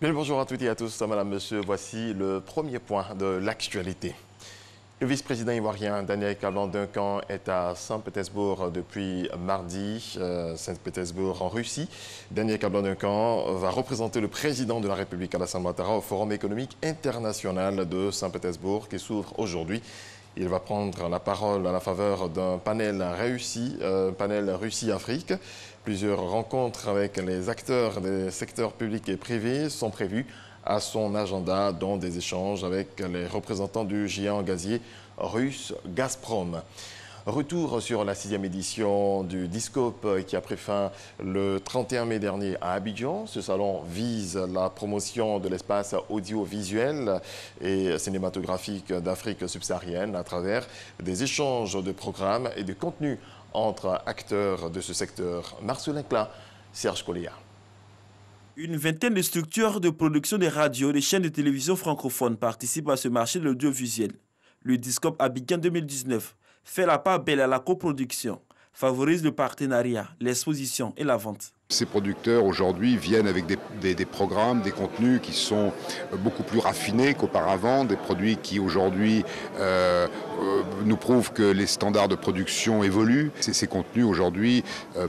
Bien le bonjour à toutes et à tous, madame, monsieur. Voici le premier point de l'actualité. Le vice-président ivoirien Daniel Kablan-Duncan est à Saint-Pétersbourg depuis mardi, Saint-Pétersbourg en Russie. Daniel Kablan-Duncan va représenter le président de la République Alassane Ouattara au Forum économique international de Saint-Pétersbourg qui s'ouvre aujourd'hui. Il va prendre la parole à la faveur d'un panel réussi, panel Russie-Afrique. Plusieurs rencontres avec les acteurs des secteurs publics et privés sont prévues à son agenda, dont des échanges avec les représentants du géant gazier russe Gazprom. Retour sur la 6e édition du Discope qui a pris fin le 31 mai dernier à Abidjan. Ce salon vise la promotion de l'espace audiovisuel et cinématographique d'Afrique subsaharienne à travers des échanges de programmes et de contenus entre acteurs de ce secteur. Marcelin Plat, Serge Collia. Une vingtaine de structures de production de radio et de chaînes de télévision francophones participent à ce marché de l'audiovisuel. Le Discope Abidjan 2019 fait la part belle à la coproduction, favorise le partenariat, l'exposition et la vente. Ces producteurs aujourd'hui viennent avec des programmes, des contenus qui sont beaucoup plus raffinés qu'auparavant, des produits qui aujourd'hui nous prouvent que les standards de production évoluent. Ces contenus aujourd'hui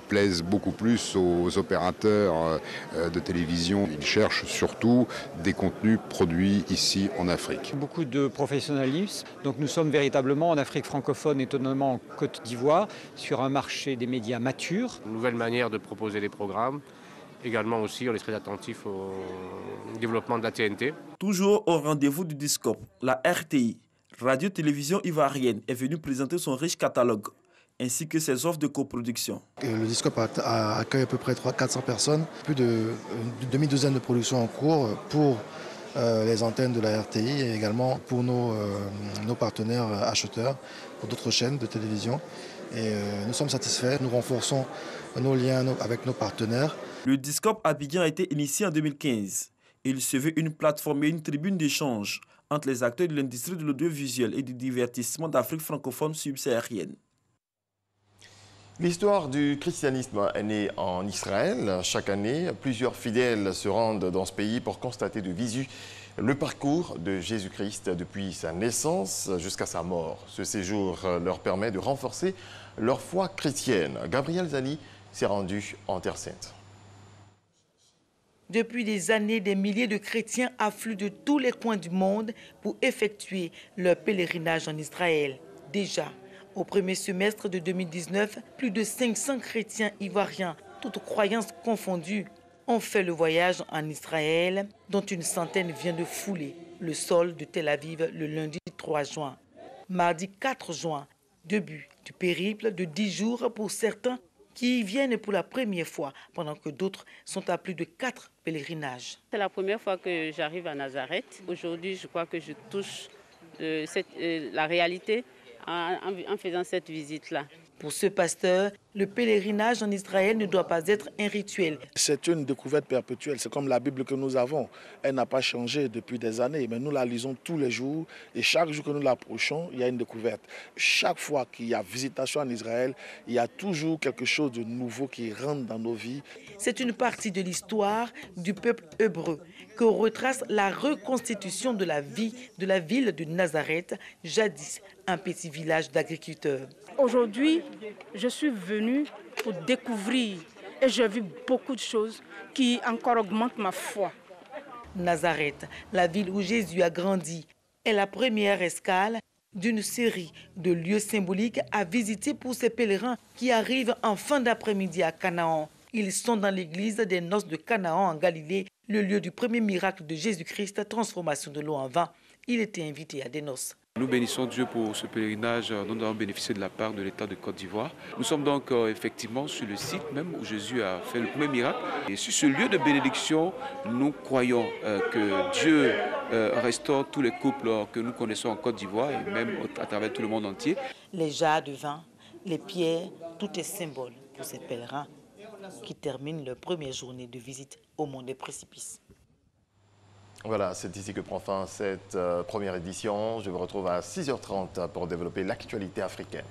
plaisent beaucoup plus aux opérateurs de télévision. Ils cherchent surtout des contenus produits ici en Afrique. Beaucoup de professionnalisme, donc nous sommes véritablement en Afrique francophone et notamment en Côte d'Ivoire sur un marché des médias matures. Une nouvelle manière de proposer des programmes. Également aussi, on est très attentif au développement de la TNT. Toujours au rendez-vous du Discope, la RTI, Radio-Télévision ivoirienne, est venue présenter son riche catalogue, ainsi que ses offres de coproduction. Le Discope accueille à peu près 400 personnes, plus d'une demi-douzaine de productions en cours pour les antennes de la RTI et également pour nos partenaires acheteurs, pour d'autres chaînes de télévision. Et nous sommes satisfaits, nous renforçons nos liens avec nos partenaires. Le Discope Abidjan a été initié en 2015. Il se veut une plateforme et une tribune d'échange entre les acteurs de l'industrie de l'audiovisuel et du divertissement d'Afrique francophone subsaharienne. L'histoire du christianisme est née en Israël. Chaque année, plusieurs fidèles se rendent dans ce pays pour constater de visu le parcours de Jésus-Christ depuis sa naissance jusqu'à sa mort. Ce séjour leur permet de renforcer leur foi chrétienne. Gabriel Zali s'est rendu en Terre Sainte. Depuis des années, des milliers de chrétiens affluent de tous les coins du monde pour effectuer leur pèlerinage en Israël. Déjà, au premier semestre de 2019, plus de 500 chrétiens ivoiriens, toutes croyances confondues, ont fait le voyage en Israël, dont une centaine vient de fouler le sol de Tel Aviv le lundi 3 juin. Mardi 4 juin, début du périple de 10 jours pour certains qui y viennent pour la première fois, pendant que d'autres sont à plus de 4 pèlerinages. C'est la première fois que j'arrive à Nazareth. Aujourd'hui, je crois que je touche la réalité en faisant cette visite-là. Pour ce pasteur, le pèlerinage en Israël ne doit pas être un rituel. C'est une découverte perpétuelle. C'est comme la Bible que nous avons. Elle n'a pas changé depuis des années, mais nous la lisons tous les jours. Et chaque jour que nous l'approchons, il y a une découverte. Chaque fois qu'il y a visitation en Israël, il y a toujours quelque chose de nouveau qui rentre dans nos vies. C'est une partie de l'histoire du peuple hébreu que retrace la reconstitution de la vie de la ville de Nazareth, jadis un petit village d'agriculteurs. Aujourd'hui, je suis venue pour découvrir et j'ai vu beaucoup de choses qui encore augmentent ma foi. Nazareth, la ville où Jésus a grandi, est la première escale d'une série de lieux symboliques à visiter pour ces pèlerins qui arrivent en fin d'après-midi à Canaan. Ils sont dans l'église des noces de Canaan en Galilée, le lieu du premier miracle de Jésus-Christ, transformation de l'eau en vin. Il était invité à des noces. Nous bénissons Dieu pour ce pèlerinage dont nous avons bénéficié de la part de l'État de Côte d'Ivoire. Nous sommes donc effectivement sur le site même où Jésus a fait le premier miracle. Et sur ce lieu de bénédiction, nous croyons que Dieu restaure tous les couples que nous connaissons en Côte d'Ivoire et même à travers tout le monde entier. Les jarres de vin, les pierres, tout est symbole pour ces pèlerins qui terminent leur première journée de visite au Mont des Précipices. Voilà, c'est ici que prend fin cette première édition. Je vous retrouve à 6h30 pour développer l'actualité africaine.